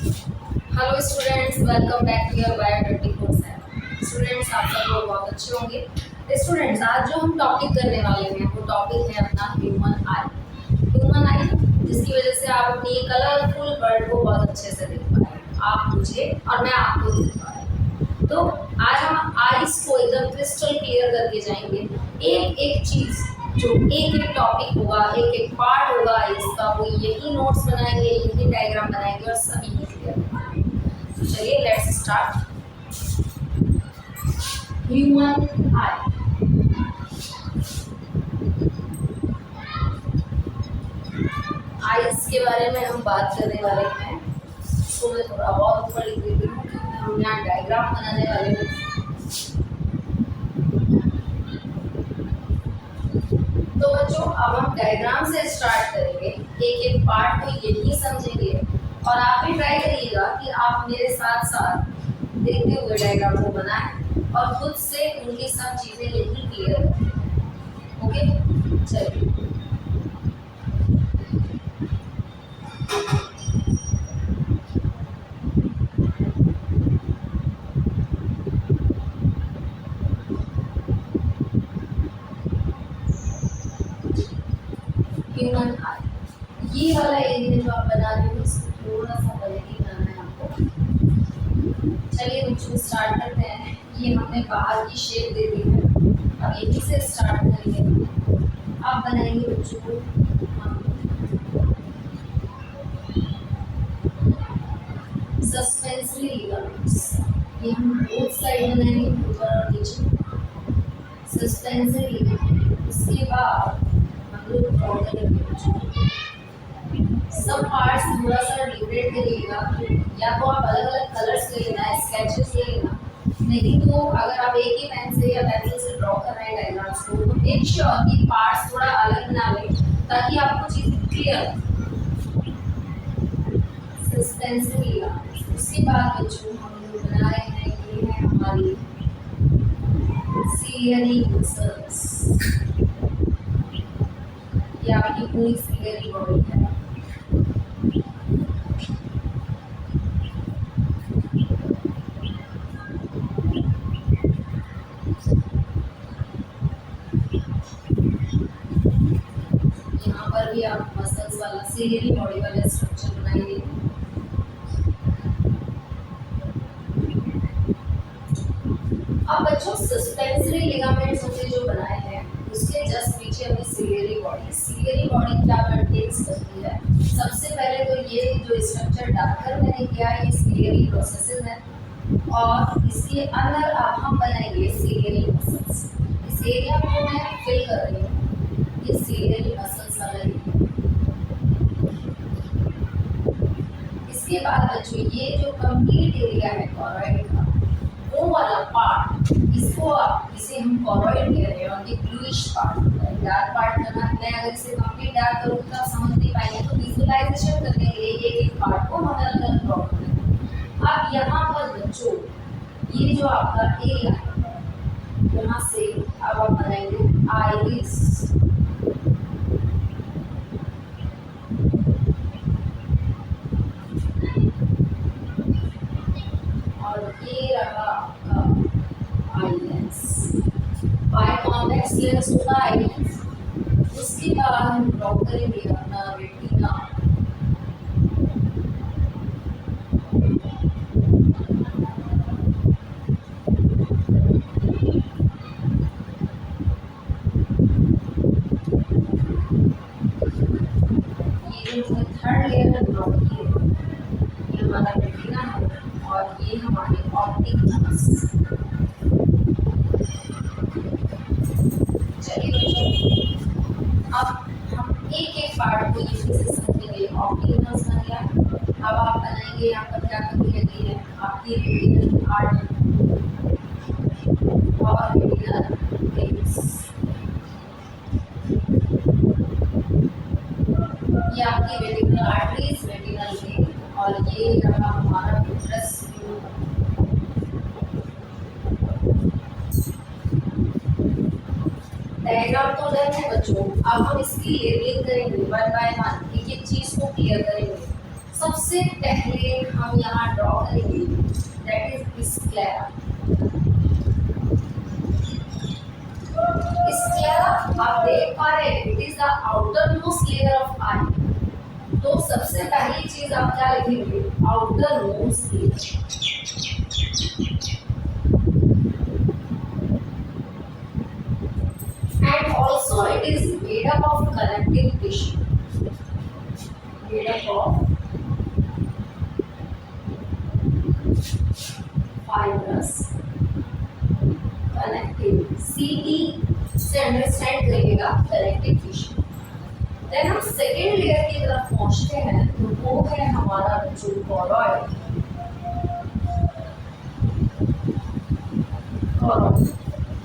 Hello students, welcome back to your bio 24/7। Students, आप सब लोग बहुत अच्छे होंगे। स्टूडेंट्स, आज जो हम टॉपिक करने वाले हैं वो टॉपिक है अपना ह्यूमन आई। ह्यूमन आई, जिसकी वजह से आप अपनी कलरफुल वर्ल्ड को बहुत अच्छे से देख पाए, आप मुझे और मैं आपको देख पाए। तो आज हम आइस को एकदम क्रिस्टल क्लियर करके जाएंगे। एक एक चीज, जो एक एक टॉपिक होगा, एक एक पार्ट होगा इसका, वो यही नोट्स बनाएंगे, यही डायग्राम बनाएंगे और सभी क्लियर बनाएंगे। तो चलिए let's start. Human I. Ice के बारे में हम बात करने वाले हैं। इसको मैं थोड़ा और ऊपर लिख देती हूँ, हम यहाँ डायग्राम बनाने वाले हैं। तो बच्चों, अब हम डायग्राम से स्टार्ट करेंगे, एक एक पार्ट को यही समझेंगे और आप भी ट्राई करिएगा कि आप मेरे साथ साथ देखते हुए डायग्राम को बनाएं और खुद से उनकी सब चीजें यही क्लियर करें। ओके, चलिए। ह्यूमन आई, ये वाला एरिया जो आप बना रहे हो इसको थोड़ा सा बड़े ही बनाना है आपको। चलिए बच्चों, स्टार्ट करते हैं। ये हमने बाहर की शेप दे दी है, अब यहीं से स्टार्ट करेंगे। आप बनाएंगे बच्चों सस्पेंसरी लिगामेंट्स। ये हम बोथ साइड बनाएंगे, ऊपर और नीचे। सस्पेंसरी लिगामेंट, उसके बाद हम लोग ड्रॉ करेंगे बच्चों। सब पार्ट्स थोड़ा सा डिफरेंट करिएगा, या तो आप अलग अलग कलर्स ले लेना, स्केचेस ले लेना, नहीं तो अगर आप एक ही पेन से या पेंसिल से ड्रॉ कर रहे हैं डायग्राम्स को, तो मेक श्योर कि पार्ट्स थोड़ा अलग बना लें ताकि आपको चीज़ क्लियर। सस्पेंसरी लिगामेंट्स, उसके बाद बच्चों हम लोग बना रहे हैं, ये है हमारी सीलियरी मसल्स। ये आपकी पूरी सीलियरी बॉडी है। यहाँ पर भी आप मसल्स वाला सीलियरी बॉडी वाला स्ट्रक्चर बनाएंगे। अब बच्चों, सस्पेंसरी लिगामेंट्स हमने जो बनाए हैं उसके जस्ट पीछे अपनी सीलियरी बॉडी। सीलियरी बॉडी क्या कंटेन्स करती है? सबसे पहले तो ये जो स्ट्रक्चर डालकर मैंने किया है, ये सीलियरी प्रोसेसेस है और इसके अंदर अब हम बनाएंगे सीलियरी मसल्स। इस एरिया को मैं फिल कर रही हूँ, ये सीलियरी मसल्स वाला एरिया। इसके बाद बच्चों, ये जो कंप्लीट एरिया है कॉर्डॉइड का, वो वाला पार्ट, इसे हम कॉर्डॉइड कह रहे हैं और ये ब्लूइश पार्ट होता है। डार्क पार्ट करना, मैं अगर इसे कंप्लीट डार्क करूँ तो आप समझ नहीं पाएंगे, तो विजुअलाइजेशन करने के लिए एक पार्ट को हम अलग अलग ड्रॉ करेंगे। अब यहाँ पर बच्चों, ये जो आपका एरिया है, यहाँ से अब आप बनाएंगे आइरिस। और ये रहा आपका आईलेंस। बाय कॉन्वेक्स लेंस होगा आईलेंस। उसके बाद हम ड्रॉ करेंगे अपना रेटिना। ये जो थर्ड लेयर ड्रॉ की है, ये हमारा रेटिना है और ये हमारे ऑप्टिक नर्व्स। चलिए, अब हम एक एक पार्ट को ये से समझेंगे। ऑप्टिक नर्व्स बन गया। अब आप बनाएंगे यहाँ पर क्या करके लगी है आपकी रेटिनल आर्टरी और रेटिनल वेन्स। ये आपकी रेटिनल आर्टरीज, रेटिनल वेन, और ये रहा हमारा विट्रस। डायग्राम तो डन है बच्चों, अब हम इसकी लेबलिंग करेंगे वन बाय वन, एक एक चीज को क्लियर करेंगे। सबसे पहले हम यहाँ ड्रॉ करेंगे, दैट इज स्क्लेरा। स्क्लेरा आप देख पा रहे हैं, it is the outermost layer of eye. तो सबसे पहली चीज आप क्या लिखेंगे, outermost layer. And also it is made up of connective tissue, made up of fibrous connective, CT से अंडरस्टैंड करिएगा कनेक्टिव टिश्यू। देन हम सेकेंड लेयर की तरफ पहुंचते हैं, तो वो है हमारा जो कॉरॉइड।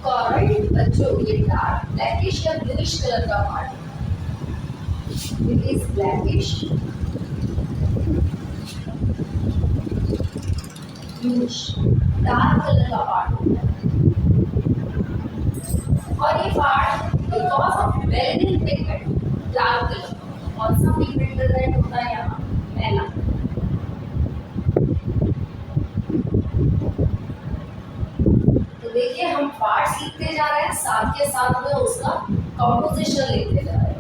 कॉरॉइड बच्चों ये डार्क ब्लैकिश या ब्लूइश कलर का पार्ट है, it is blackish bluish dark colour का पार्ट होता है। और ये part because of melanin pigment dark colour, कौन सा पिगमेंट प्रेजेंट होता है यहाँ, मेलानिन। तो देखिए हम पार्ट्स लिखते जा रहे हैं, साथ के साथ में उसका कंपोजिशन लिखते जा रहे हैं।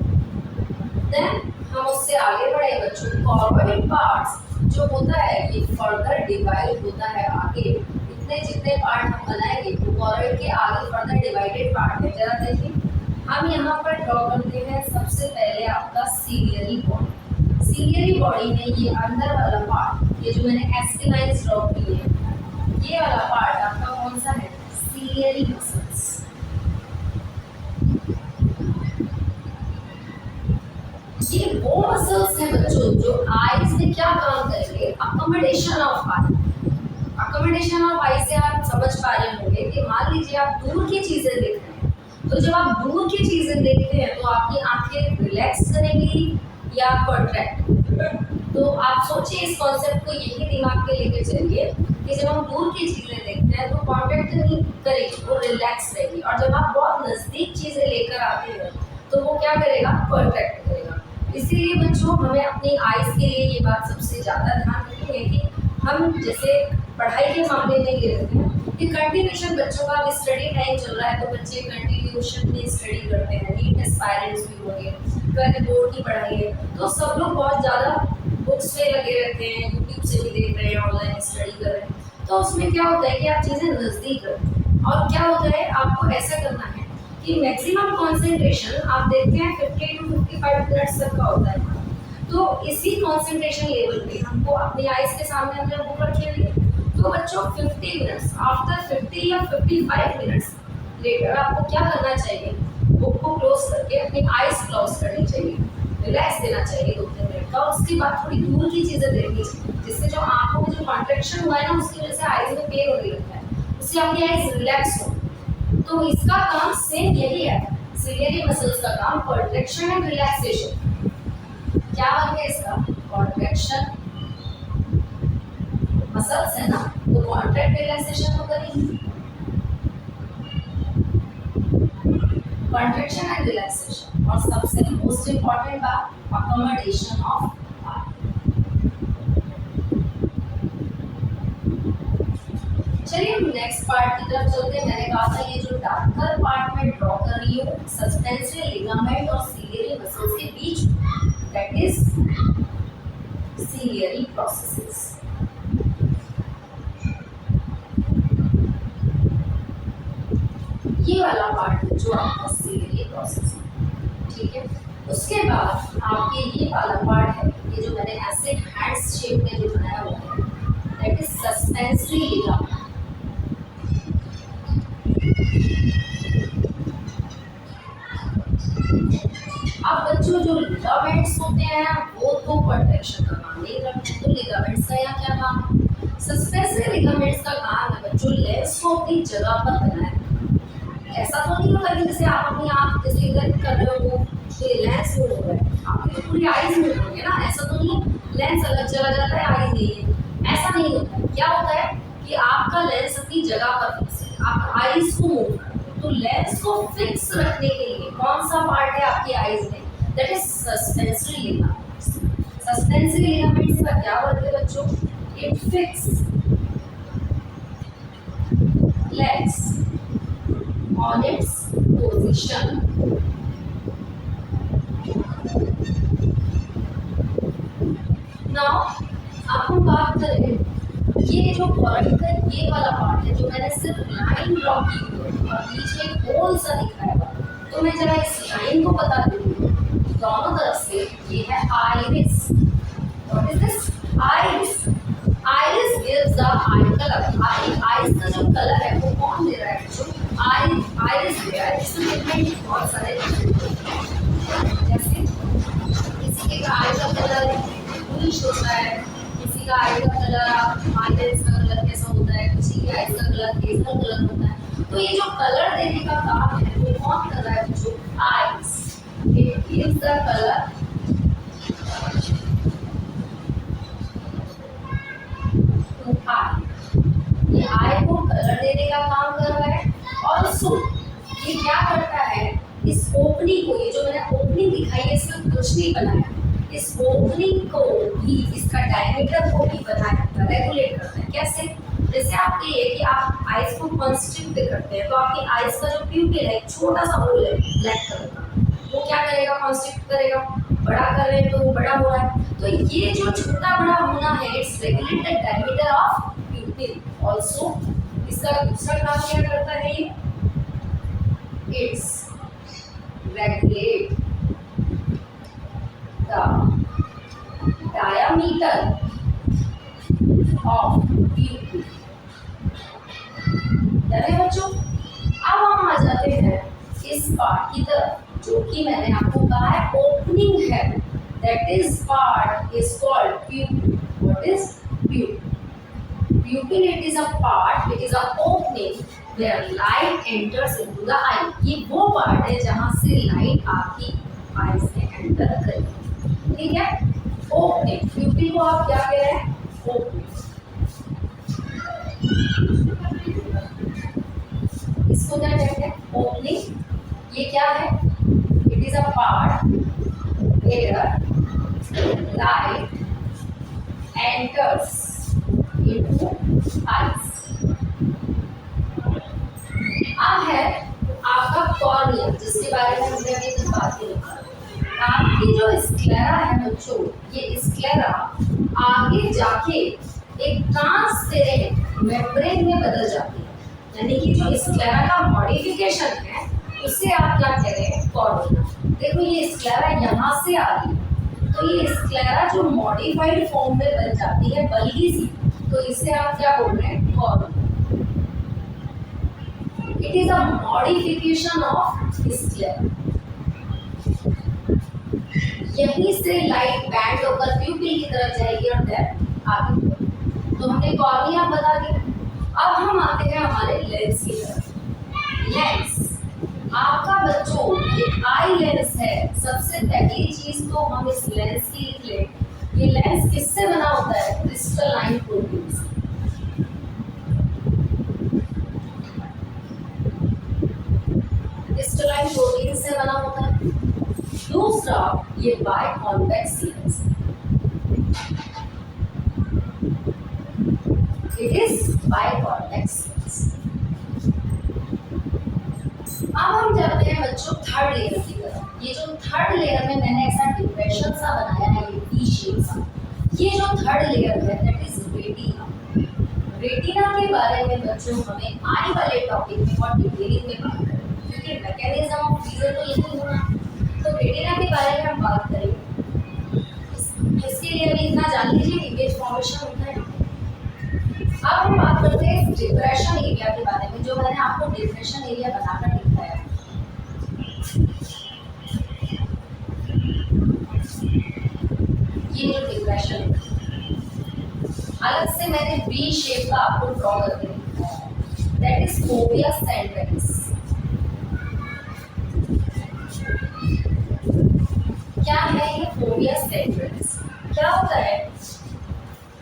देन हम उससे आगे बढ़े बच्चों, कॉर्पोरेट पार्ट्स जो होता है ये फर्दर डिवाइड होता है आगे, इतने जितने पार्ट हम बनाएंगे तो कॉर्पोरेट के आगे फर्दर डिवाइडेड पार्ट है। जरा देखिए हम यहाँ पर ड्रॉ करते हैं सबसे पहले आपका सीलियरी बॉडी। सीलियरी बॉडी में ये अंदर वाला पार्ट, ये जो मैंने एस्की लाइंस ड्रॉ की है, ये वाला पार्ट आपका कौन सा है, सीलियरी मसल्स। ये वो मसल्स हैं बच्चों जो आईज में क्या काम करेंगे, accommodation of eye. Accommodation of eye से आप समझ पा रहे होंगे कि मान लीजिए आप दूर की चीजें देख रहे हैं, तो जब आप दूर की चीजें देखते हैं तो आपकी आंखें रिलैक्स करेंगी या कॉन्ट्रैक्ट। तो आप सोचिए इस कॉन्सेप्ट को यही दिमाग में लेके चलिए कि जब हम दूर की चीजें देखते हैं तो कॉन्ट्रैक्ट नहीं करेगी, वो रिलैक्स रहेगी। और जब आप बहुत नजदीक चीजें लेकर आते हैं तो वो क्या करेगा, कॉन्ट्रैक्ट करेगा। इसीलिए बच्चों हमें अपनी आईज के लिए ये बात सबसे ज़्यादा ध्यान रखनी है कि हम जैसे पढ़ाई के मामले में ये रखते हैं कि कंटिन्यूशन बच्चों का अब स्टडी टाइम चल रहा है, तो बच्चे कंटिन्यूशन में स्टडी करते हैं, नीट एस्पायरेंट्स भी होंगे, ट्वेल्थ बोर्ड की पढ़ाई है, तो सब लोग बहुत ज़्यादा बुक्स पे लगे रहते हैं, यूट्यूब से भी देख रहे हैं, ऑनलाइन स्टडी कर रहे हैं। तो उसमें क्या होता है कि आप चीज़ें नज़दीक रखें। और क्या होता है, आपको ऐसा करना है कि मैक्सिमम कंसंट्रेशन आप देखते हैं 50 to 55 मिनट्स तक का होता है। तो इसी कंसंट्रेशन लेवल पे हमको अपनी आइज के सामने अंदर बुक रखी हुई है, तो बच्चों 50 मिनट्स आफ्टर 50 या 55 मिनट्स लेटर आपको क्या करना चाहिए, बुक को क्लोज करके अपनी आइज क्लोज करनी चाहिए, रिलैक्स देना चाहिए 2-3 मिनट का। उसके बाद थोड़ी दूर की चीज़ें देखनी चाहिए, जिससे जो आंखों में जो कॉन्ट्रैक्शन हुआ है ना, उसकी वजह से आइज में पेन होने लगता है, उससे आपकी आइज रिलैक्स हो। तो इसका काम सेम यही है, सीलियरी मसल्स का काम कॉन्ट्रैक्शन एंड रिलैक्सेशन। क्या बन गया इसका, कॉन्ट्रैक्शन मसल्स है ना, तो कॉन्ट्रैक्ट रिलैक्सेशन तो करेंगे, कॉन्ट्रैक्शन एंड रिलैक्सेशन। और सबसे मोस्ट इंपॉर्टेंट बात, अकोमोडेशन ऑफ आई। चलिए हम नेक्स्ट पार्ट की तरफ चलते हैं। मैंने कहा था ये जो डार्कर पार्ट में ड्रॉ कर रही हूँ सस्पेंसरी लिगामेंट और सीलियरी मसल्स के बीच, दैट इज सीलियरी प्रोसेसेस। ये वाला पार्ट जो आपका सीलियरी प्रोसेस है, ठीक है। उसके बाद आपके ये वाला पार्ट है, ये जो मैंने ऐसे हैंड्स शेप में जो बनाया हुआ है, दैट इज सस्पेंसरी लिगामेंट। अब बच्चों जो लिगामेंट्स होते हैं वो तो कॉन्ट्रैक्शन का काम नहीं करते हैं, तो लिगामेंट्स का यहाँ क्या काम है, सस्पेंसरी लिगामेंट्स का काम है बच्चों लेंस को अपनी जगह पर बनाए। ऐसा तो नहीं होता कि जैसे आप अपनी आँख जैसे इधर कर रहे हो तो ये लेंस मूव हो रहा है, आपकी तो पूरी आईज मूव हो गई ना, ऐसा तो नहीं लेंस अलग चला जाता है, आईज नहीं है, ऐसा नहीं होता। क्या होता है कि आपका लेंस अपनी जगह पर फिक्स है, आप आईज को मूव कर रहे हो, तो लेंस को फिक्स रखने के लिए कौन सा पार्ट है आपकी आईज में, that is suspensory ligaments. Suspensory ligaments का क्या वर्क है बच्चों? It fix legs on its position. Now अब हम बात करें, ये जो बॉडी का ये वाला पार्ट है जो मैंने सिर्फ लाइन ड्रॉ की है और बीच में होल सा दिखाया हुआ, तो मैं जरा इस लाइन को बता देती हूँ। दोनों तरफ से ये है iris. What is this? Iris. Iris gives the I colour. Ice का जो कलर है वो कौन दे रहा है? जो आइरिस दे रहा है। इसमें डिफरेंट बहुत सारे, जैसे किसी का आई का कलर ब्लूइश होता है, किसी का आई का कलर आइरिस का कलर कैसा होता है, किसी की आई का कलर केसर कलर होता है। तो ये जो कलर देने का काम है वो कौन कर रहा है? जो ice. It gives the colour ये आई को कलर देने का काम कर रहा है। ऑल्सो ये क्या करता है? इस ओपनिंग को, ये जो मैंने ओपनिंग दिखाई है इसमें कुछ नहीं बनाया, इस ओपनिंग को भी, इसका डायमीटर को भी बनाया, रेगुलेट करता है। कैसे? जैसे आपके ये कि आप आइस को कंस्ट्रिक्ट करते हैं तो आपकी आइस का जो प्यूपिल है छोटा सा होल है ब्लैक कलर का, वो क्या करेगा? कंस्ट्रिक्ट करेगा। बड़ा कर रहे हैं तो वो बड़ा हो रहा है। तो ये जो छोटा बड़ा होना है, it's regulated diameter of प्यूपिल। Also इसका दूसरा काम क्या करता है? ये it's regulate the diameter of प्यूपिल। चलिए बच्चों, अब हम आ जाते हैं इस पार्ट की तरफ जो कि मैंने आपको कहा है ओपनिंग है। That is part is called प्यूपिल। What is प्यूपिल? Pupil, it is a part, it is a opening where light enters into the eye. ये वो पार्ट है जहाँ से लाइट आपकी आईज में एंटर करेगी। ठीक है? ओपनिंग। प्यूपिल को आप क्या कह रहे हैं? ओपनिंग। इसको क्या कहते हैं? ओपनिंग। ये क्या है? It is a part where light enters into eyes। अब है आपका कॉर्निया, जिसके बारे में हमने अभी तक बात की। आपकी जो स्क्लेरा है बच्चों, ये स्क्लेरा आगे जाके एक ट्रांसपेरेंट मेम्ब्रेन में बदल जाती है, यानी कि जो स्क्लेरा का मॉडिफिकेशन है उसे आप क्या कह रहे हैं? कॉर्निया। देखो ये स्क्लेरा यहाँ से आ रही है, तो ये स्क्लेरा जो मॉडिफाइड फॉर्म में बन जाती है बल्कि सी, तो इसे आप क्या बोल रहे हैं? Cornea. It is a modification of sclera. यहीं से लाइट बैंड होकर प्यूपिल की तरफ जाएगी और देन आगे। तो हमने कॉर्निया बता दी। अब हम आते हैं हमारे लेंस की तरफ। लेंस आपका बच्चों ये आई लेंस है। सबसे पहली चीज तो हम इस लेंस की लिख लें। ये लेंस किससे बना होता है? क्रिस्टलाइन प्रोटीन से। क्रिस्टलाइन प्रोटीन से बना होता है। दूसरा ये biconvex lens, it is biconvex lens. अब हम जाते हैं बच्चों थर्ड लेयर की तरफ। ये जो थर्ड लेयर में मैंने ऐसा डिप्रेशन सा बनाया है, ये वी शेप सा, ये जो थर्ड लेयर है दैट इज रेटिना। रेटिना के बारे में बच्चों हमें आने वाले टॉपिक में बहुत डिटेलिंग में बात करेंगे, क्योंकि मैकेनिज्म ऑफ विजन तो यही होना। तो रेटिना के बारे में हम बात करेंगे। इसके लिए अभी इतना जान लीजिए, इमेज फॉर्मेशन होता है। अब हम बात करते हैं डिप्रेशन एरिया के बारे में, जो मैंने आपको डिप्रेशन एरिया बनाकर दिखाया है। ये जो डिप्रेशन है, अलग से मैंने वी शेप का आपको ड्रॉ करके दिखाया है, दैट इज फोविया सेंट्रलिस। क्या है ये फोविया सेंट्रलिस? क्या होता है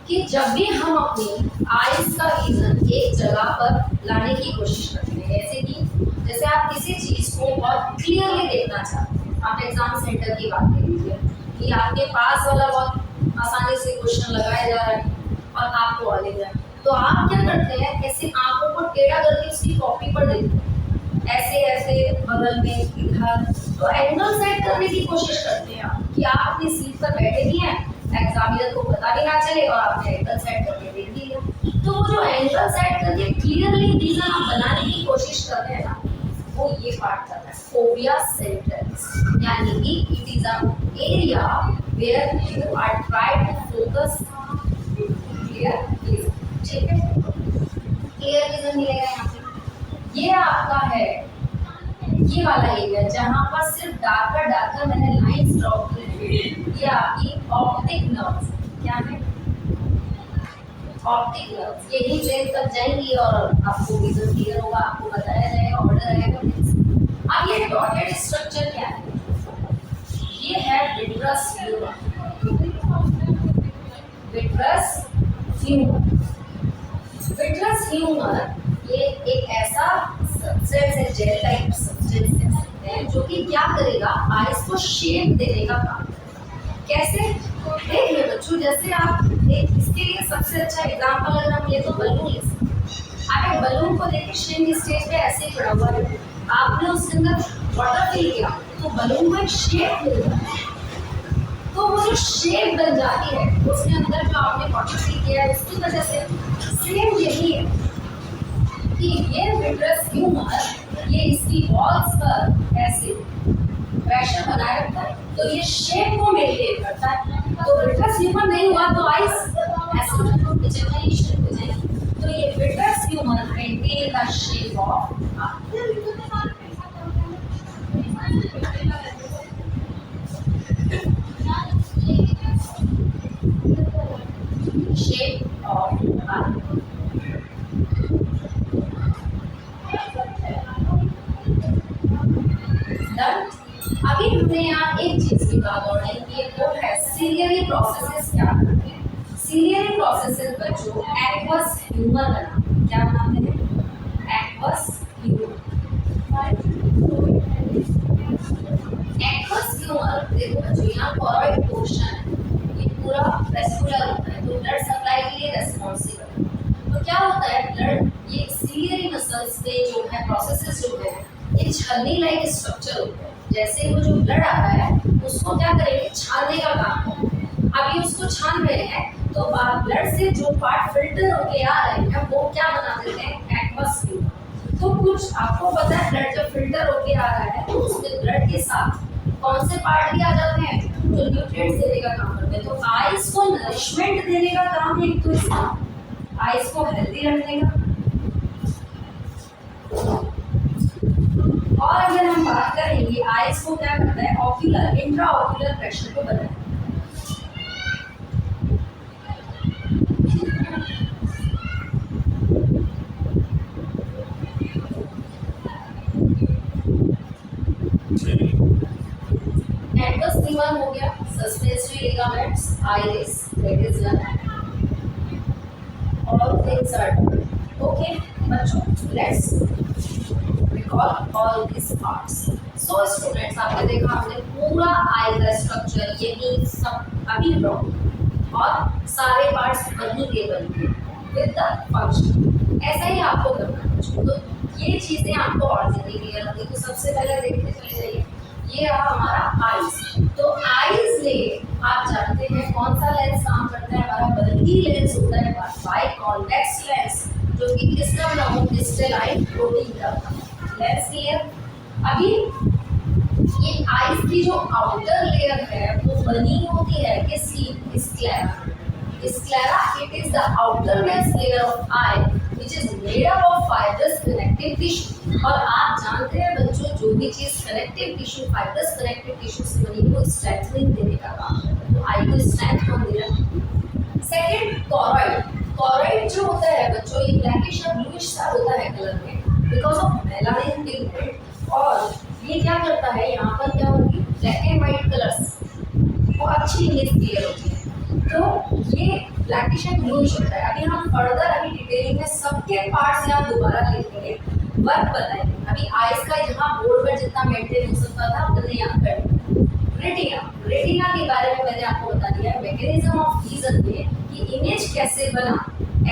कि जब भी हम अपनी आईज का विजन एक जगह पर लाने की कोशिश करते हैं, जैसे आप किसी चीज को बहुत क्लियरली देखना चाहते हैं। आप एग्जाम सेंटर की बात कर लीजिए कि आपके पास वाला बहुत आसानी से क्वेश्चन लगाए जा रहे हैं और आपको आ जाए, तो आप क्या करते हैं, ऐसे आंखों को टेढ़ा करके उसकी कॉपी पर देखते हैं, ऐसे ऐसे बगल में इधर, तो एंगल सेट करने की कोशिश करते हैं आप कि आप अपनी सीट पर बैठे भी हैं, एग्जामिनर को पता भी ना चले और आपने एंगल सेट करके देख दिया। तो वो जो एंगल सेट करके क्लियरली रीजन आप बनाने की कोशिश करते हैं ना, वो ये पार्ट करता है फोबिया सेंटर्स, यानी कि it is a area where you are tried to focus clear vision. ठीक है, क्लियर विजन मिलेगा यहाँ पे। ये आपका है ये वाला एरिया जहाँ पर सिर्फ डार्कर डार्कर मैंने लाइंस ड्रॉ की है, ये आपकी ऑप्टिक नर्व्स, क्या है ऑप्टिक नर्व्स, यही ब्रेन तक जाएंगी और आपको विजन क्लियर होगा, आपको बताया जाएगा, ऑर्डर रहेगा। अब ये डॉटेड स्ट्रक्चर क्या है, ये है vitreous humour. Vitreous humour, vitreous humour ये एक ऐसा सब्सटेंस है, जेल टाइप सब्सटेंस है, जो कि क्या करेगा, आइस को शेप देने का काम करेगा। कैसे, देखिए बच्चों, जैसे आप इसके लिए सबसे अच्छा एग्जांपल अगर हम ले तो बलून ले सकते हैं। आप एक बलून को देखिए श्रिंक स्टेज पे ऐसे खड़ा हुआ है, आपने उसके अंदर वाटर फिल किया तो बलून को एक शेप मिल जाता है, तो वो जो शेप बन जाती है उसके अंदर जो आपने वाटर फिल किया है उसकी वजह से सेम यही है कि ये विट्रस ह्यूमर ये इसकी वॉल्स पर ऐसे प्रेशर बनाए रखता है, तो ये शेप को मेंटेन करता है। तो विट्रस ह्यूमर नहीं हुआ तो आइस ऐसे हो जाएगी, तो ये vitreous humour maintain the shape of shape of done. अभी हमने यहाँ एक चीज की बात और नहीं की, वो है सीरियली प्रोसेसेस क्या करते हैं। सीरियली प्रोसेसेस बच्चों एक्वस ह्यूमर बना, क्या बनाते हैं, एक्वस ह्यूमर। एक्वस ह्यूमर देखो बच्चों, यहाँ कॉर्ड पोर्शन ये पूरा वेस्कुलर होता है, तो ब्लड सप्लाई के लिए रेस्पॉन्सिबल है। तो क्या होता है, ब्लड ये सीरियली मसल्स पे जो है प्रोसेसेस जो है ये छलनी लाइक स्ट्रक्चर होता है, जैसे वो जो ब्लड आ रहा है उसको क्या करेंगे, छानने का काम है। अभी उसको छान रहे हैं तो ब्लड से जो पार्ट फिल्टर होके आ रहे हैं वो क्या बना देते हैं, एक्वस ह्यूमर। तो कुछ आपको पता है ब्लड जब फिल्टर होके आ रहा है तो उसमें ब्लड के साथ कौन से पार्ट भी आ जाते हैं, जो न्यूट्रिएंट्स देने का काम करते हैं। तो आइस को नरिशमेंट देने का काम है, तो इसका आइस को हेल्दी रखने का। और अगर हम बात करेंगे आइस को क्या करता है, ऑक्यूलर इंट्रा ऑक्यूलर प्रेशर को बनाता है। एक्वस ह्यूमर हो गया, suspensory ligaments, iris, that is one, all things are done. Okay बच्चों, let's recall all this parts. So students, आपने देखा हमने पूरा आई का स्ट्रक्चर यही सब अभी ड्रॉ और सारे पार्ट्स वहीं के बन गए विद द फंक्शन। ऐसा ही आपको करना है बच्चों। तो ये चीजें आपको और जल्दी क्लियर होंगी। तो सबसे पहले देखते चले जाइए, ये रहा हमारा आइज। तो आइज में आप जानते हैं कौन सा लेंस काम करता है, हमारा बल्की लेंस होता है, बाई कॉन्वेक्स लेंस, जो कि किसका बना हो, क्रिस्टलाइन प्रोटीन का लेंस। क्लियर। अभी ये आइज की जो आउटर लेयर है वो बनी होती है किसकी, sclera. Sclera it is the outermost layer of I which is made up of fibrous connective tissue। और आप जानते हैं बच्चों, जो भी चीज connective tissue, fibrous connective tissue से बनी वो स्ट्रेंथनिंग देने का काम करता है। तो आई को स्ट्रेंथ कौन दे रहा है। सेकंड, कॉरॉइड। कॉरॉइड जो होता है बच्चों, ये ब्लैकिश और ब्लूइश सा होता है कलर में बिकॉज ऑफ मेलानिन पिगमेंट। और ये क्या करता है, यहाँ पर क्या होगी, ब्लैक एंड व्हाइट कलर्स वो अच्छी इमेज क्लियर होती है। तो ये ब्लैकिश एंड ब्लूइश होता है। अभी हम फर्दर अभी डिटेलिंग में सबके पार्ट्स यहाँ दोबारा लिखेंगे, वर्क बताएंगे। अभी आइज का यहाँ बोर्ड पर जितना मेंटेन हो सकता था हमने यहाँ कर दिया। रेटिना, रेटिना के बारे में मैंने आपको बता दिया है मैकेनिज्म ऑफ विजन में कि इमेज कैसे बना,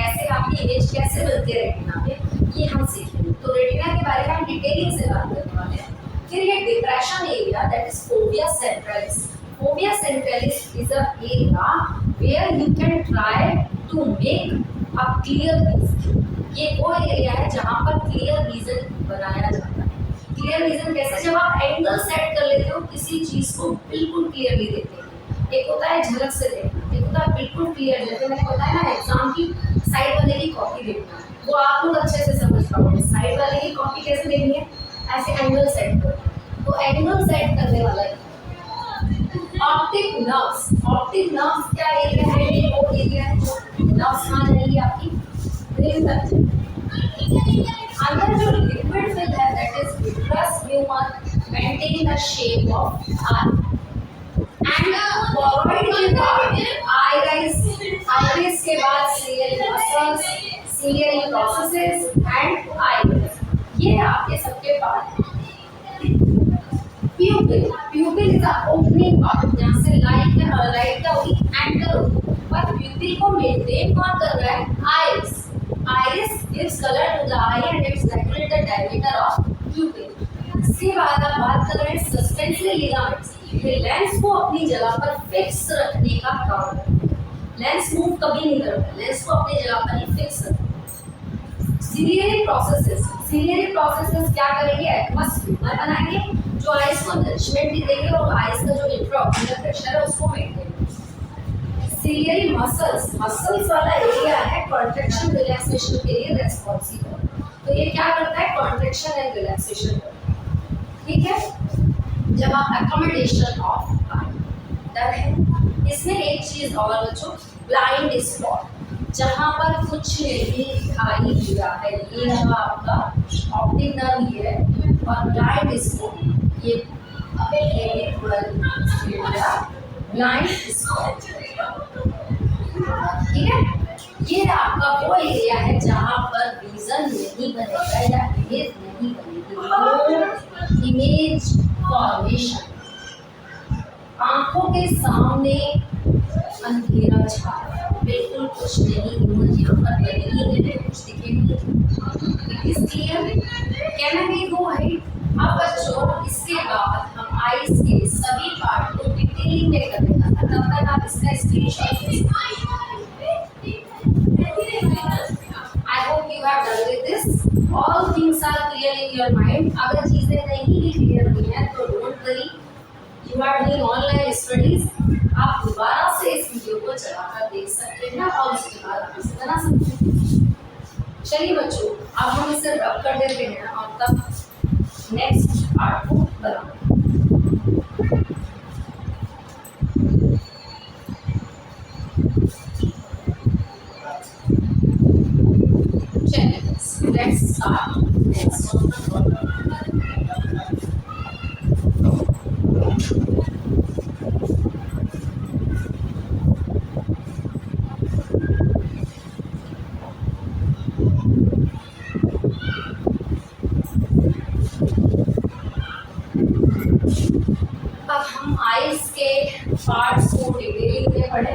ऐसे आपकी इमेज कैसे बनती है रेटिना में, ये हम सीखेंगे। तो रेटिना के बारे में हम डिटेलिंग से बात करने वाले हैं। फिर ये depression area that is fovea centralis. Fovea centralis is a area where you can try to make a clear vision. ये वो एरिया है जहाँ पर क्लियर विजन बनाया जाता है। क्लियर विजन कैसे, जब आप एंगल सेट कर लेते हो किसी चीज को बिल्कुल क्लियरली देखते हैं। एक होता है झलक से देखना, एक होता है बिल्कुल क्लियर, जैसे मैंने बताया ना एग्जाम की साइड वाले की कॉपी देखना, वो आप लोग अच्छे से समझ पाओगे। साइड वाले की कॉपी कैसे देखनी है, ऐसे एंगल सेट करो। तो एंगल सेट करने वाला है ऑप्टिक नर्व्स। ऑप्टिक नर्व्स क्या एरिया है, ये वो एरिया है जो नर्व्स कहाँ रहेगी आपकी ब्रेन तक। अंदर जो लिक्विड फिल है that is vitreous humour maintain the shape of I and forward के बाद आइरिस के बाद serial muscles, serial processes and iris, ये आपके सबके पार्ट हैं। प्यूपिल, प्यूपिल इज अ ओपनिंग पार्ट जहाँ से लाइट का भी एंटर होती है, पर प्यूपिल को मेंटेन कौन कर रहा है, iris. Iris gives color to the eye and its regulate the diameter of pupil। इसके बाद आप बात कर रहे हैं सस्पेंसरी लिगामेंट्स। ये लेंस को अपनी जगह पर फिक्स रखने का काम है। लेंस मूव कभी नहीं करता, लेंस को अपनी जगह पर ही फिक्स रखना। सीलियरी प्रोसेसेस, सीलियरी प्रोसेसेस क्या करेंगे, एक्वस ह्यूमर बनाएंगे जो आइस को नरिशमेंट भी देंगे और आइस का जो इंट्राऑक्यूलर प्रेशर है उसको मेंटेन। सीलियरी मसल्स, मसल्स वाला एरिया है कॉन्ट्रैक्शन रिलैक्सेशन के लिए रेस्पॉन्सिबल। तो ये क्या करता है, कॉन्ट्रैक्शन एंड रिलैक्सेशन करता है। ठीक है, जब आप अकोमोडेशन ऑफ डर है, इसमें एक चीज और बच्चों, ब्लाइंड स्पॉट, जहाँ पर कुछ नहीं दिखाई दे रहा है, ये रहा आपका ऑप्टिक नर्व ये है, और ब्लाइंड स्पॉट ये ब्लाइंड स्पॉट, ठीक है। ये आपका वो एरिया है जहाँ पर विजन नहीं बनेगा या इमेज नहीं बनेगी, इमेज फॉर्मेशन। आंखों के सामने अंधेरा छा रहा है, बिल्कुल कुछ नहीं, इमेज यहाँ पर बनेगी नहीं, कुछ दिखेगी। इसलिए कहना भी वो है। अब बच्चों इसके बाद हम आइस के सभी पार्ट को डिटेलिंग में करेंगे, तब तक आप इसका स्क्रीनशॉट ले सकते हैं। I hope you have done with this. All things are clear in your mind. अगर चीजें नहीं भी क्लियर हुई हैं तो don't worry. You are doing online studies. आप दोबारा से इस वीडियो को चलाकर देख सकते हैं और उसके बाद आप इसे बना सकते हैं। चलिए बच्चों, अब हम इसे रब कर देते हैं और तब नेक्स्ट पार्ट को बनाएंगे। Let's start next. अब हम आइस के पार्ट्स को डिटेलिंग में पढ़े।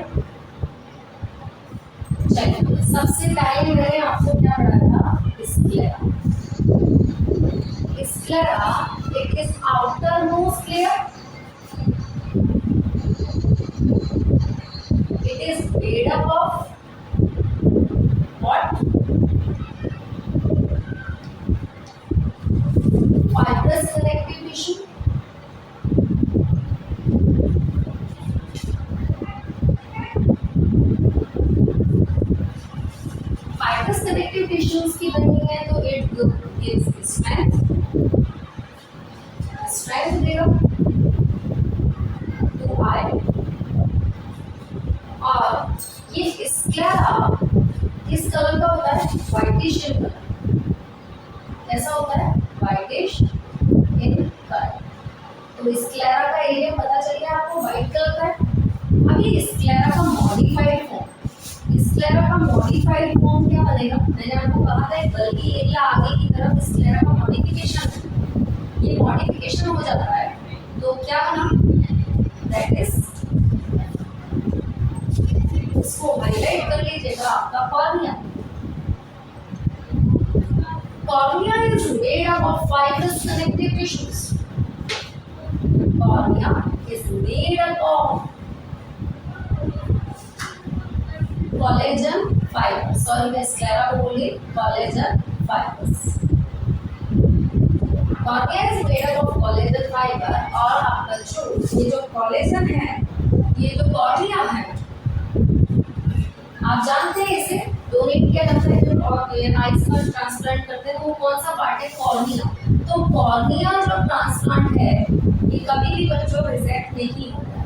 चलिए, सबसे पहले मैंने आपको क्या पढ़ा था, sclera. Sclera it is outer most layer, it is made up of what, fibrous connective tissue, fibrous connective tissues की बनी है तो it gives strength देगा to eye। और ये स्क्लेरा किस कलर का होता है, व्हाइटिश इन कलर। कैसा होता है, व्हाइटिश इन कलर। तो स्क्लेरा का एरिया पता चल गया आपको, व्हाइट कलर का है। अब ये स्क्लेरा का मॉडिफाइड फॉर्म, स्क्लेरा का मॉडिफाइड फॉर्म क्या बनेगा, मैंने आपको कहा था बल्कि एरिया आगे की तरफ स्क्लेरा का मॉडिफिकेशन, ये मॉडिफिकेशन हो जाता है तो क्या बना, दैट इज, इसको हाईलाइट कर लीजिएगा, आपका cornea. Cornea is made up of fibrous connective tissues. Cornea is made up of collagen fibre, sorry मैं स्क्लेरा को बोली collagen fibres. Cornea is made up of collagen fibre, और आपका जो ये जो कोलेजन है, ये जो कॉर्निया है, आप जानते हैं इसे डोनेट किया जाता है जो आइस का ट्रांसप्लांट करते हैं, वो कौन सा पार्ट है? कॉर्निया। तो कॉर्निया जो ट्रांसप्लांट है ये कभी भी बच्चों रिजेक्ट नहीं होगा।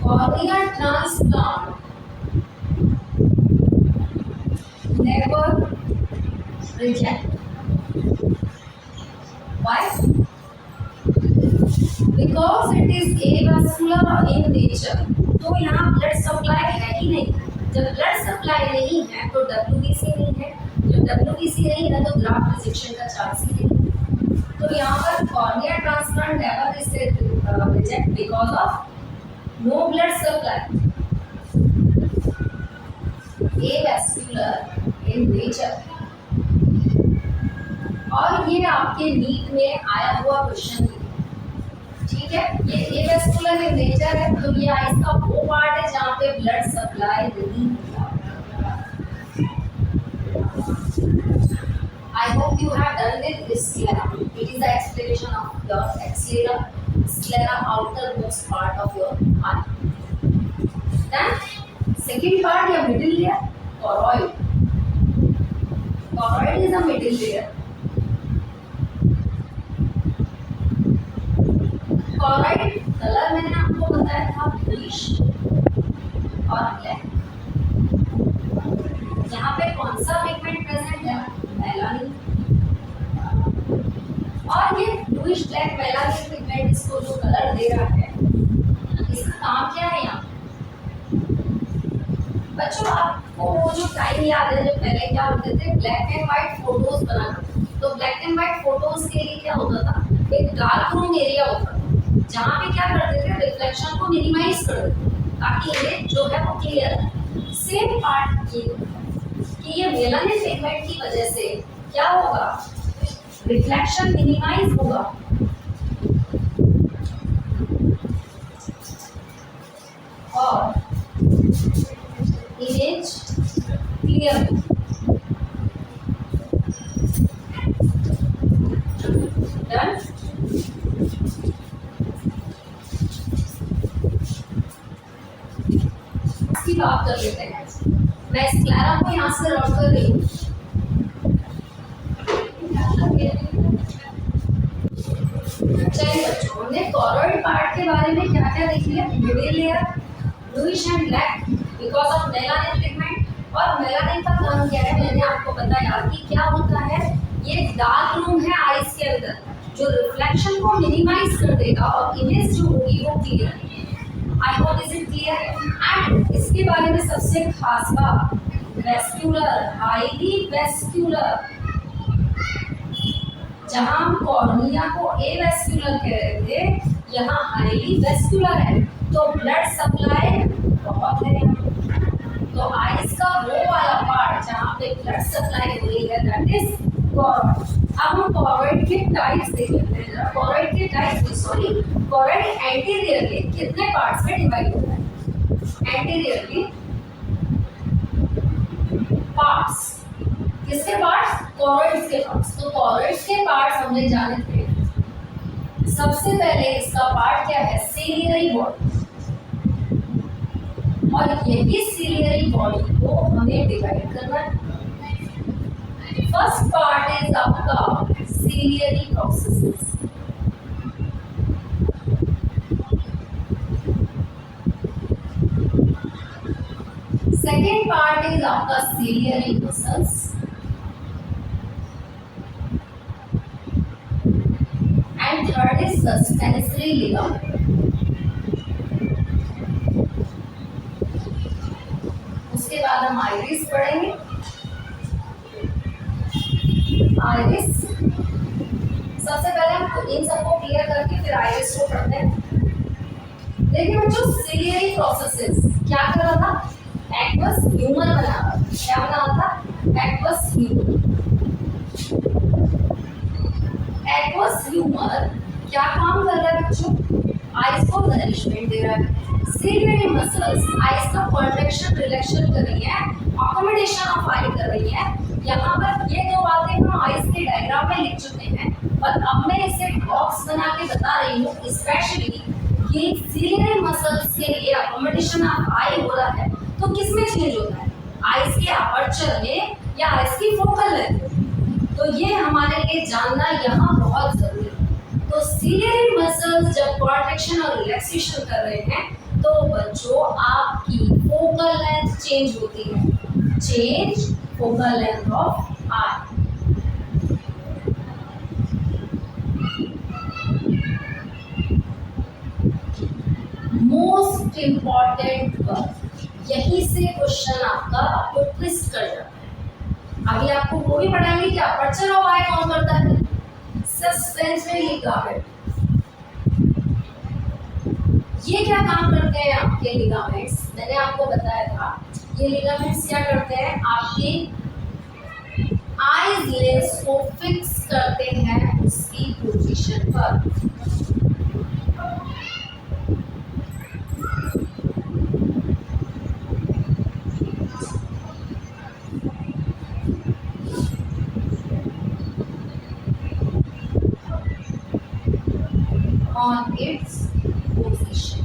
Cornea transplant never reject. Why? Because it is avascular in nature। तो यहाँ ब्लड सप्लाई है ही नहीं। जब ब्लड सप्लाई नहीं है तो WBC नहीं है, जब WBC नहीं है तो ग्राफ्ट रिजेक्शन का चांस ही नहीं। तो यहाँ पर cornea transplant never is reject because of no blood supply, avascular in nature। और ये आपके नीट में आया हुआ क्वेश्चन है, ठीक है। ये एवेस्कुलर इन नेचर है, तो ये आइस का वो पार्ट है जहाँ पे ब्लड सप्लाई नहीं होता। I hope you have done it with sclera। It is the explanation of your sclera outermost part of your eye। Then second part या middle layer, choroid। Choroid is a middle layer। कॉर्ड colour मैंने आपको बताया था bluish और black. यहाँ पे कौन सा पिगमेंट प्रेजेंट है? मेलानिन। और ये ब्लूइश ब्लैक मेलानिन पिगमेंट इसको जो कलर दे रहा है, इसका काम क्या है? यहाँ बच्चों आपको वो जो टाइम याद है जब पहले क्या होते थे, ब्लैक एंड व्हाइट फोटोज बनाना। तो ब्लैक एंड व्हाइट फोटोज के लिए क्या होता था, एक डार्क रूम एरिया होता था जहाँ पे क्या करते थे, रिफ्लेक्शन को मिनिमाइज कर देते ताकि इमेज जो है वो क्लियर है। सेम पार्ट की कि ये मेलानिन पिगमेंट की वजह से क्या होगा, रिफ्लेक्शन मिनिमाइज होगा और इमेज क्लियर होगा। डन। की बात कर लेते हैं। मैं स्क्लेरा को यहाँ से रॉड कर रही हूँ। चलिए बच्चों, हमने कॉरोइड पार्ट के बारे में क्या क्या देख लिया? Middle layer bluish and black because of melanin pigment. और मेलानिन का काम क्या है, मैंने आपको बताया कि क्या होता है, ये डार्क रूम है आइस के अंदर जो रिफ्लेक्शन को मिनिमाइज कर देगा और इमेज जो होगी वो clear. I hope is it clear. And इसके बारे में सबसे खास बात, वेस्क्यूलर, हाईली वेस्क्यूलर। जहां हम कॉर्निया को एवेस्क्यूलर कह रहे थे, यहाँ हाईली वेस्क्यूलर है, तो ब्लड सप्लाई बहुत है। तो आइस का वो वाला पार्ट जहाँ पे ब्लड सप्लाई हो रही है, दैट इज कॉर्ड। अब हम कॉर्ड के टाइप्स देख लेते हैं। कॉर्ड के टाइप्स, सॉरी, कॉर्ड एंटीरियरली कितने पार्ट्स में डिवाइड होता है? एंटीरियरली पार्ट्स, किसके पार्ट्स? कॉर्ड्स के पार्ट्स। तो कॉर्ड्स के पार्ट्स हमने जाने थे। सबसे पहले इसका पार्ट क्या है? Ciliary body. और यही सीलियरी बॉडी को हमें डिवाइड करना है। फर्स्ट पार्ट इज आपका ciliary processes. Second part is आपका ciliary muscles. And third is suspensory ligament. उसके बाद हम आइरिस पढ़ेंगे। आइरिस सबसे पहले हम इन सबको क्लियर करके फिर आईरिस को पढ़ते हैं। देखिए बच्चों, सीलियरी प्रोसेसेस क्या कर रहा था, एक्वस ह्यूमर बना रहा था। क्या बना रहा था, एक्वस ह्यूमर। एक्वस ह्यूमर क्या काम कर रहा है बच्चों, आइस को नरिशमेंट दे रहा है। सीलियरी मसल्स आइस का कॉन्ट्रैक्शन रिलैक्शन कर रही है, अकोमोडेशन ऑफ आई कर रही है। यहाँ पर ये दो बातें हम आइस के डायग्राम में लिख चुके हैं, पर अब मैं इसे बॉक्स बना के बता रही हूँ, स्पेशली कि सीलियरी मसल्स के लिए अकोमोडेशन ऑफ आई हो रहा है तो किसमें चेंज होता है, आइस के अपर्चर में या आइस की फोकल लेंथ। तो ये हमारे लिए जानना यहाँ बहुत जरूरी है। तो सीलियरी मसल्स जब कॉन्ट्रैक्शन और रिलैक्सेशन कर रहे हैं तो बच्चों आपकी फोकल लेंथ चेंज होती है, change focal length of I. Most important word, यही से क्वेश्चन आपको ट्विस्ट कर जाता है। अभी आपको वो भी पढ़ाएंगे कि अपर्चर ऑफ आई कौन करता है, सस्पेंसरी लिगामेंट। ये क्या काम करते हैं आपके लिगामेंट्स, मैंने आपको बताया था ये लिगामेंट्स क्या करते हैं, आपके आईज लेंस को फिक्स करते हैं उसकी पोजीशन पर। On its position.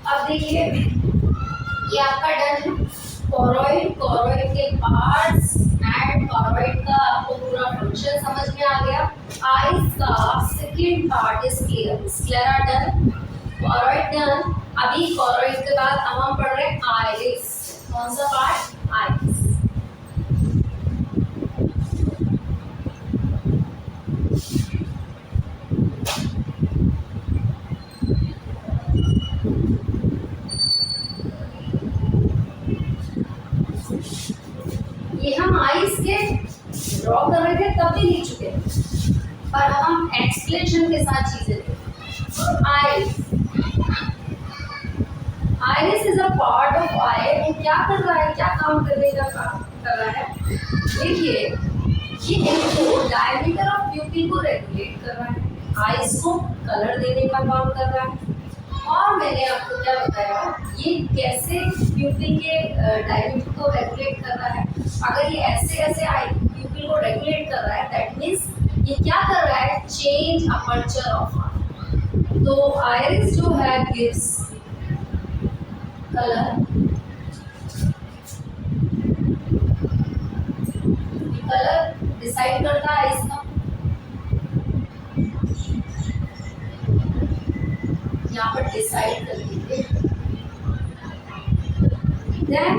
अब देखिए ये आपका डन है, कोरोइड, कोरोइड के पार्ट्स एंड कोरोइड का आपको पूरा फंक्शन समझ में आ गया। आईज का second part is clear, sclera done, choroid done. अभी कोरोइड के बाद अब हम पढ़ रहे हैं आइरिस। कौन सा पार्ट, आइरिस। ये हम आइस के ड्रॉ कर रहे थे तब भी लिख चुके हैं, पर हम एक्सप्लेनेशन के साथ चीजें देखें। Eyes, iris is a part of eye. वो क्या कर रहा है, क्या काम करने का काम कर रहा है, देखिए ये इनको डायमीटर ऑफ प्यूपिल को रेगुलेट कर रहा है, आइस को कलर देने का काम कर रहा है। और मैंने आपको क्या बताया, ये कैसे प्यूपिल के डायमीटर को रेगुलेट कर रहा है। अगर ये ऐसे ऐसे प्यूपिल को रेगुलेट कर रहा है, दैट मीन्स ये क्या कर रहा है, चेंज अपर्चर ऑफ आई। तो आइरिस जो है गिव्स कलर, कलर डिसाइड करता है इसका, यहाँ पर डिसाइड कर दीजिए। Then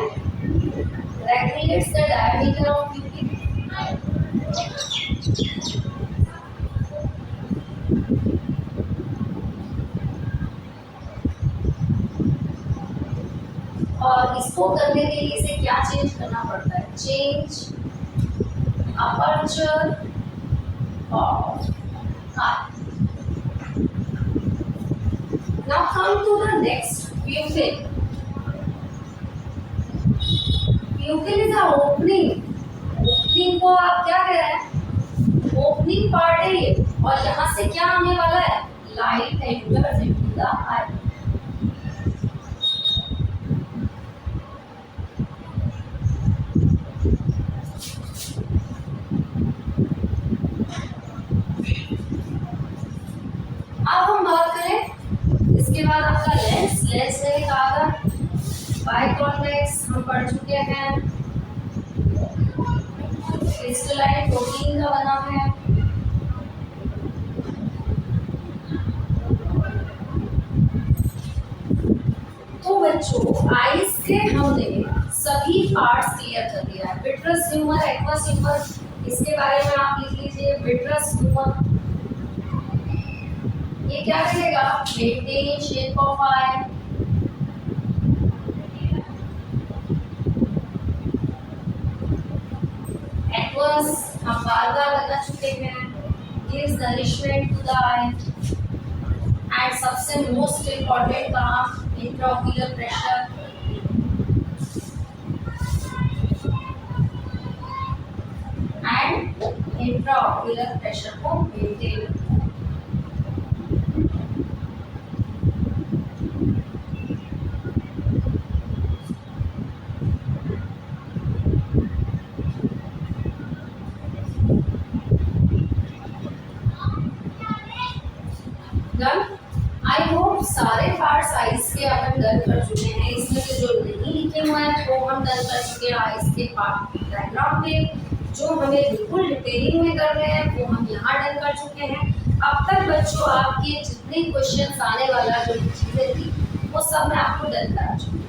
regulates the diameter of pupil. और इसको करने के लिए इसे क्या चेंज करना पड़ता है, change aperture of I. Now come to the next, pupil. Pupil is a opening. Opening को आप क्या कह रहे हैं, ओपनिंग पार्ट है ये, और यहाँ से क्या आने वाला है, लाइट एंटर्स इनटू द आई। अब हम बात करें इसके बाद आपका लेंस। लेंस मैंने कहा था बाइकॉन्वेक्स हम पढ़ चुके हैं, क्रिस्टलाइन प्रोटीन का बना है। तो बच्चों आइस के हमने सभी पार्ट्स क्लियर कर दिया है। विट्रस ह्यूमर, एक्वस ह्यूमर, इसके बारे में आप लिख लीजिए। विट्रस ह्यूमर ये क्या करेगा, maintain shape of eye. Focus हम बार बार बता चुके हैं, gives nourishment to the eye, and सबसे मोस्ट इम्पॉर्टेंट काम intraocular pressure, and intraocular pressure को मेंटेन रखता है। आई होप सारे पार्ट्स आइस के अपन डन कर चुके हैं। इसमें से जो नहीं लिखे हुए हैं वो हम डन कर चुके हैं आइस के पार्ट डायग्राम पे। जो हमें बिल्कुल डिटेलिंग में कर रहे हैं वो हम यहाँ डन कर चुके हैं। अब तक बच्चों आपके जितने क्वेश्चन आने वाला जो चीज़ें थी वो सब मैं आपको डन करा चुकी हूँ।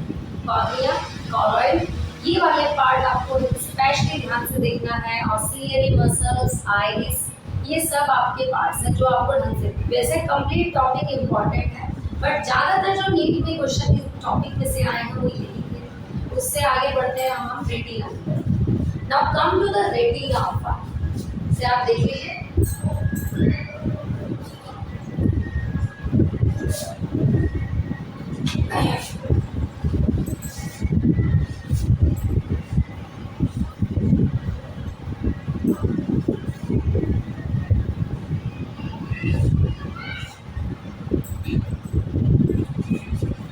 कॉर्निया, कॉरॉइड, ये वाले पार्ट आपको स्पेशली ध्यान से देखना है। ऑक्सिलरी मसल्स, आइरिस, ये सब आपके पास है जो आपको ढंग से, वैसे कंप्लीट टॉपिक इम्पॉर्टेंट है बट ज़्यादातर जो नीट में क्वेश्चन इस टॉपिक में से आए हैं वो यही थे। उससे आगे बढ़ते हैं हम retina. Now come to the retina part से आप देख लीजिए।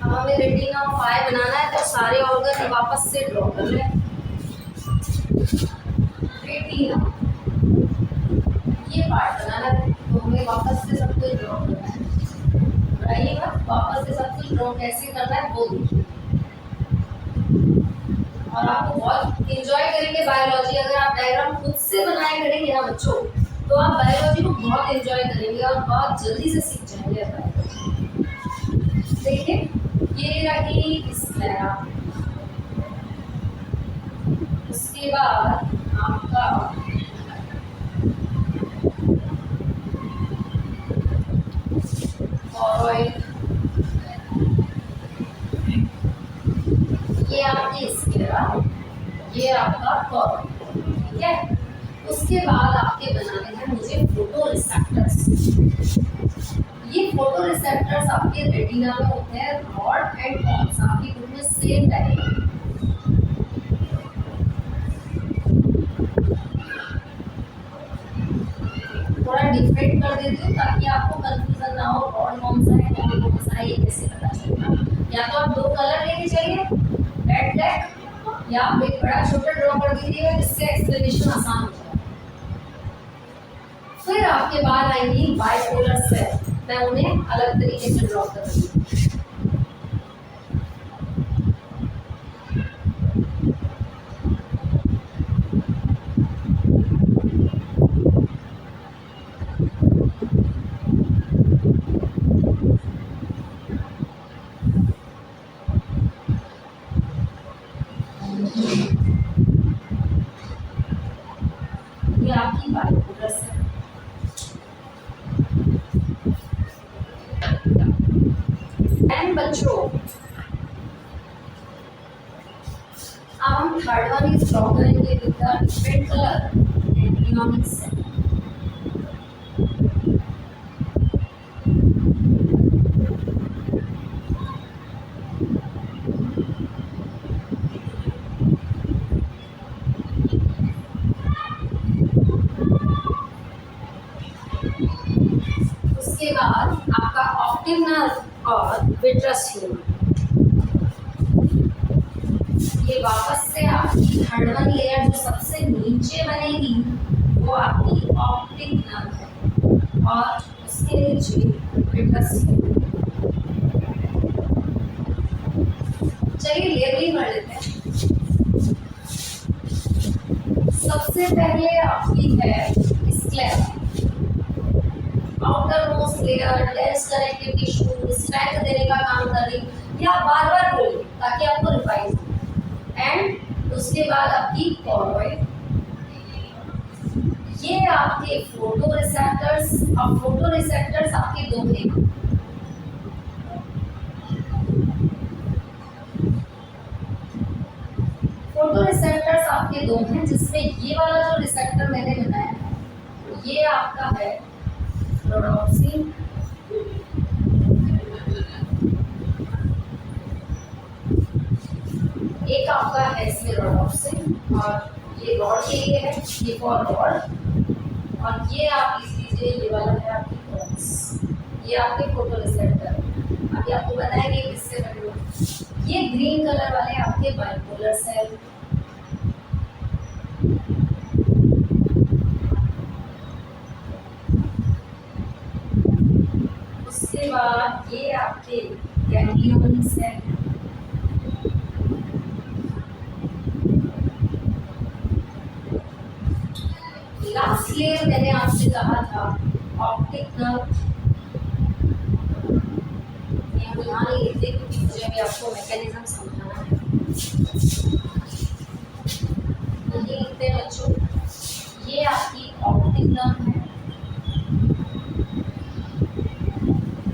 हमें रेटिना ऑफ आई बनाना है तो सारे ऑर्गन वापस से ड्रॉ कर लें। रेटिना ये पार्ट बनाना है तो हमें वापस से सब कुछ ड्रॉ करना है। बताइएगा वापस से सब कुछ ड्रॉ कैसे करना है वो देखिए। और आपको बहुत एंजॉय करेंगे बायोलॉजी। अगर आप डायग्राम खुद से बनाए करेंगे ना बच्चों तो आप बायोलॉजी को बहुत एंजॉय करेंगे और बहुत जल्दी से सीख जाएंगे बायोलॉजी। देखिए ये रही स्क्लेरा, उसके बाद आपका कॉरॉइड, ये आपकी स्क्लेरा, ये आपका कॉरॉइड, ठीक है। उसके बाद आपके बनाने हैं मुझे फोटो रिसेप्टर्स। ये फोटो रिसेप्टर्स आपके रेटिना में होते हैं रॉड एंड कॉन्स, आपकी बुक में सेम डायग्राम। थोड़ा डिफरेंट कर देती हूँ ताकि आपको कंफ्यूजन ना हो रॉड कौन सा है कौन सा है ये कैसे पता चलेगा। या तो आप दो कलर लेके चलिए, रेड ब्लैक, या आप एक बड़ा छोटा ड्रॉ कर दीजिएगा जिससे एक्सप्लेनेशन आसान हो जाए। फिर आपके बाद आएंगी बाइपोलर सेल, मैं उन्हें अलग तरीके से ड्रॉ करूंगी। ये आपकी बाइपोलर सेल। बच्चों अब हम थर्ड वन इज ड्रॉ करेंगे with the different colour embryonic cell. उसके बाद आपका ऑप्टिक नर्व और विट्रस ह्यूमर। ये वापस से आपकी थर्ड वन लेयर जो सबसे नीचे बनेगी वो आपकी ऑप्टिक नर्व है और उसके नीचे विट्रस ह्यूमर। चलिए लेबलिंग कर लेते हैं। सबसे पहले आपकी है sclera, outer most layer, dense connective tissue, strength देने का काम कर रही, या बार बार बोलिए ताकि आपको रिवाइज हो। एंड उसके बाद आपकी कॉर्डोइड, ये आपके फोटो रिसेप्टर्स। और फोटो रिसेप्टर्स आपके दो हैं, फोटो रिसेप्टर्स आपके दो हैं, जिसमें ये वाला जो रिसेप्टर मैंने बनाया है ये आपका है रोडोप्सिन, एक आपका है इसमें रोडोप्सिन, और ये रॉड के लिए है, ये फॉर रॉड, और ये आप लिख लीजिए ये वाला है आपकी कोन्स, ये आपके फोटो रिसेप्टर। अभी आपको बताएंगे किससे बने हुए। ये ग्रीन कलर वाले आपके बाइपोलर सेल, उसके बाद ये आपके गैंग्लियन सेल, लास्ट लेयर मैंने आपसे कहा था ऑप्टिक नर्व। यहाँ नहीं लिखते क्योंकि मुझे अभी आपको मैकेनिज्म समझाना है। तो ये लिखते हैं बच्चों, ये आपकी ऑप्टिक नर्व है,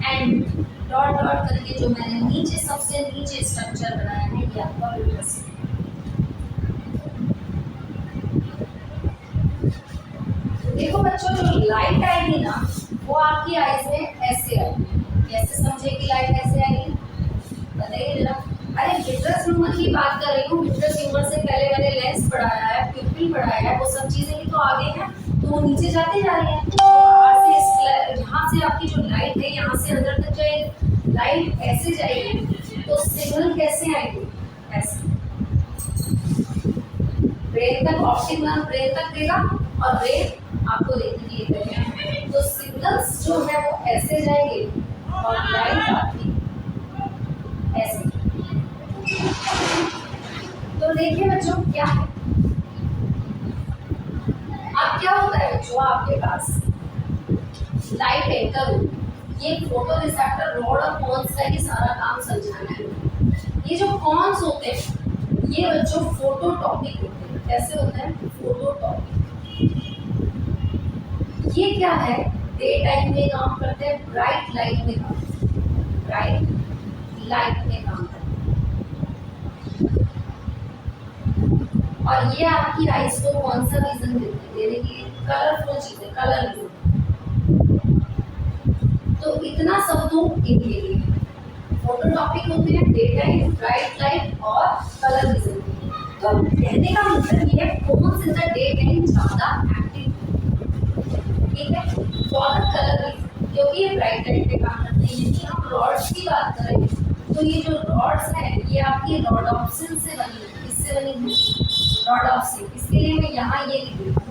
एंड डॉट डॉट करके जो मैंने नीचे सबसे नीचे स्ट्रक्चर बनाया है ये आपका विट्रस है। देखो बच्चों, जो लाइट आएगी ना वो आपकी आईज में ऐसे आएगी। कैसे समझेगी लाइट ऐसे आएगी, बताइए जरा। अरे विट्रस ह्यूमर की बात कर रही हूँ। विट्रस ह्यूमर से पहले मैंने लेंस पढ़ाया है, प्यूपिल पढ़ाया है, वो सब चीजें भी तो आगे हैं, तो वो नीचे जाते जा रही हैं। यहाँ से आपकी जो लाइट है यहाँ से अंदर तक जाएगी, लाइट ऐसे जाएगी तो सिग्नल कैसे आएगी, ऐसे ब्रेन तक, ऑप्टिक नर्व ब्रेन तक देगा, और ब्रेन आपको देखिए करेगा, तो सिग्नल्स जो है वो ऐसे जाएंगे और लाइट आपकी ऐसे। तो देखिए बच्चों क्या है, अब क्या होता है बच्चों, आपके पास लाइट एंटर होगी, ये फोटो रिसेप्टर रॉड और कॉन्स का ही सारा काम समझाना है। ये जो कॉन्स होते हैं ये बच्चों फोटोटॉपिक होते हैं। कैसे होते हैं, फोटोटॉपिक। ये क्या है, डे टाइम में काम करते हैं, ब्राइट लाइट में काम करते हैं, ब्राइट लाइट में काम करते हैं। और ये आपकी आईज को कौन सा विजन देते हैं, यानी कि कलरफुल चीजें, कलर विजन। तो इतना सब तो इनके लिए फोटोटॉपिक होते हैं, डे टाइम, ब्राइट लाइट और कलर विजन। तो कहने का मतलब ये है कौन सा डे टाइम ज्यादा एक्टिव, ठीक है, फॉर कलर विजन, क्योंकि ये ब्राइट लाइट पे काम करते हैं। यदि हम रॉड्स की बात करें तो ये जो रॉड्स हैं ये आपकी रोडोप्सिन से बनी है। किससे बनी है, रोडोप्सिन। इसके लिए मैं यहाँ ये लिख रही हूँ,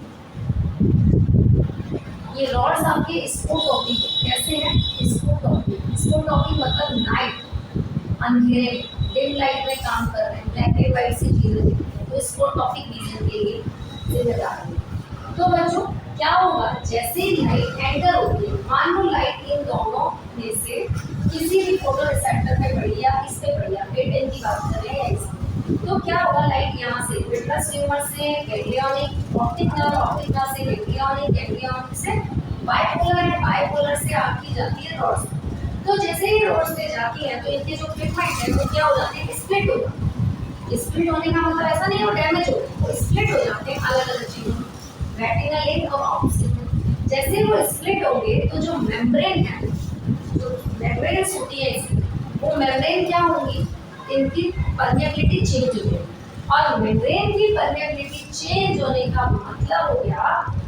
ये रॉड्स आपके स्पोटॉपिक है। कैसे हैं, स्पोटॉपिक। स्पोटॉपिक मतलब नाइट, अंधेरे, डिम लाइट में काम कर रहे हैं, ब्लैक एंड व्हाइट सी चीजें दिखती हैं, तो स्पोटॉपिक विजन के लिए जिम्मेदार है। तो बच्चों क्या होगा, जैसे ही लाइट एंटर होगी, मान लो लाइट इन दोनों में से किसी भी फोटो रिसेप्टर पे पड़ी या इस पे पड़ी, आप पेटेंट की बात कर रहे हैं इसमें, तो क्या होगा, लाइट यहाँ से विट्रस ह्यूमर से गैंग्लियनिक, ऑप्टिक नर्व से गैंग्लियनिक, गैंग्लियनिक से बाइपोलर है, बाइपोलर से आपकी जाती है रॉड्स। तो जैसे ही रॉड्स पे जाती है तो इनके जो पिगमेंट है वो क्या हो जाते हैं, स्प्लिट हो जाते हैं। स्प्लिट होने का मतलब ऐसा नहीं हो डैमेज हो, वो स्प्लिट हो जाते हैं अलग अलग चीजों, रेटिना लिंक और ऑप्टिक। जैसे वो स्प्लिट होंगे तो जो मेम्ब्रेन है, जो मेम्ब्रेन्स होती है इसकी, वो मेम्ब्रेन क्या होंगी, इनकी परमेबिलिटी चेंज हो जाएगी। और मेम्ब्रेन की परमेबिलिटी चेंज होने का मतलब हो गया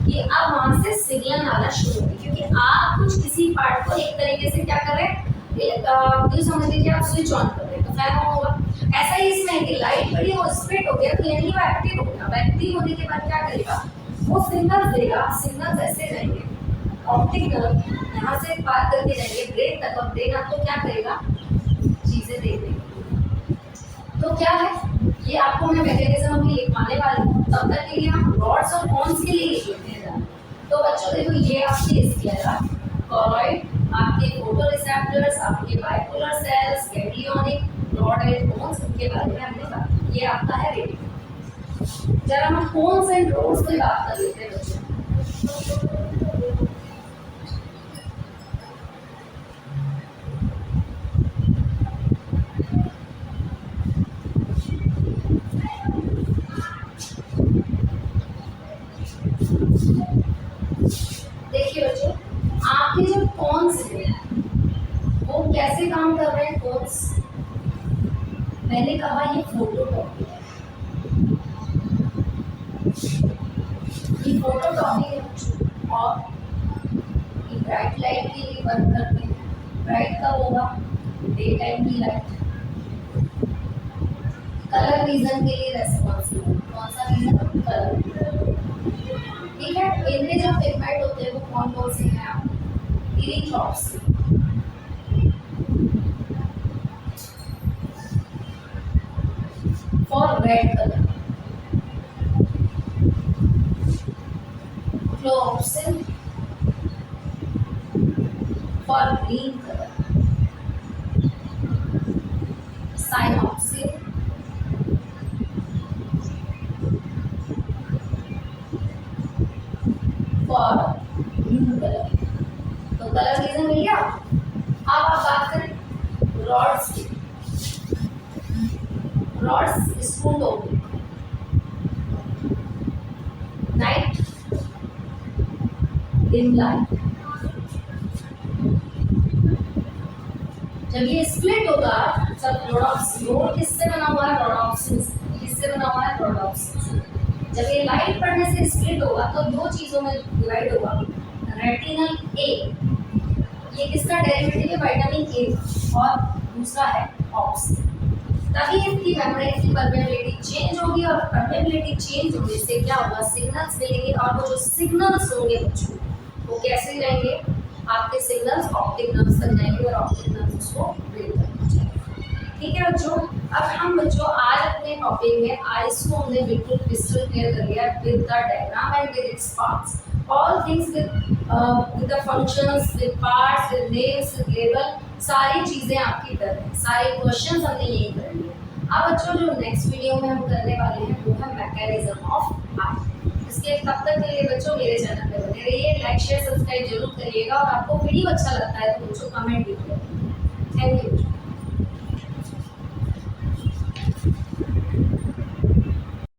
कि अब वहां से सिग्नल आना शुरू हो, क्योंकि आप कुछ किसी पार्ट को एक तरीके से क्या कर रहे हैं, ये समझ लीजिए आप स्विच ऑन कर रहे हैं तो फैन ऑन होगा। ऐसा ही इसमें कि लाइट पड़ी, वो स्प्लिट हो गया तो यानी वो एक्टिव हो गया। एक्टिव होने के बाद क्या करेगा, वो सिग्नल देगा, सिग्नल ऐसे जाएंगे ऑप्टिक नर्व, यहाँ से पार करके जाएंगे ब्रेन तक, और ब्रेन आपको क्या करेगा, चीजें दे देगा। तो क्या है, ये आपको मैं मैकेनिज्म अभी लिखवाने वाली हूँ, तब तक के लिए हम रॉड्स और कॉन्स के लिए लिख लेते हैं। तो बच्चों देखो, ये आपके स्क्लेरा, कॉलॉइड, आपके फोटो रिसेप्टर्स, आपके bipolar cells, ganglionic, rod and cones, उनके बारे में हमने बात की। ये आपका है रेटिना। जरा हम कॉन्स एंड रॉड्स की बात कर लेते हैं बच्चों। मैंने कहा ये फोटोटॉपिक है, ये फोटोटॉपिक है बच्चों। और ये ब्राइट लाइट के लिए वर्क करते हैं। ब्राइट कब होगा? डे टाइम की लाइट। कलर रीजन के लिए रेस्पॉन्सिबल, कौन सा रीजन? कलर। ठीक है, इनके जो पिगमेंट होते हैं वो कौन कौन से हैं? Erythrops. For red colour chloropsin, for green colour cyanopsin, for blue colour. तो कलर रीजन मिल गया। अब आप बात करें रॉड्स की। रॉड्स स्पून होगी नाइट, डिम लाइट। जब ये स्प्लिट होगा सब रोड किससे बना हुआ है? रोडोप्सिन। किससे बना हुआ है? रोडोप्सिन। जब ये लाइट पड़ने से स्प्लिट होगा तो दो चीजों में डिवाइड होगा। रेटिनल ए, ये किसका डेरिवेटिव है? Vitamin A. और दूसरा है ऑप्सिन। तभी इसकी मेम्ब्रेन की परमेबिलिटी चेंज होगी और परमेबिलिटी चेंज होने से क्या होगा? सिग्नल्स मिलेंगे। और वो जो सिग्नल्स होंगे बच्चों वो कैसे रहेंगे? आपके सिग्नल्स ऑप्टिक नर्व्स तक जाएंगे और ऑप्टिक नर्व्स उसको ब्रेक करना चाहिए। ठीक है बच्चों, अब हम बच्चों आज अपने टॉपिक में आईज को हमने बिल्कुल क्रिस्टल क्लियर कर लिया with the diagram and with its parts. All things with the functions, with parts, with names, with label, सारी चीजें आपकी डन है। सारे क्वेश्चंस हमने यही कर लिए। अब बच्चों जो नेक्स्ट वीडियो में हम करने वाले हैं वो है मैकेनिज्म ऑफ आई। इसके तब तक के लिए बच्चों मेरे चैनल पे बने रहिए, लाइक शेयर सब्सक्राइब जरूर करिएगा। और आपको वीडियो अच्छा लगता है तो बच्चों कमेंट भी करिए। Thank you.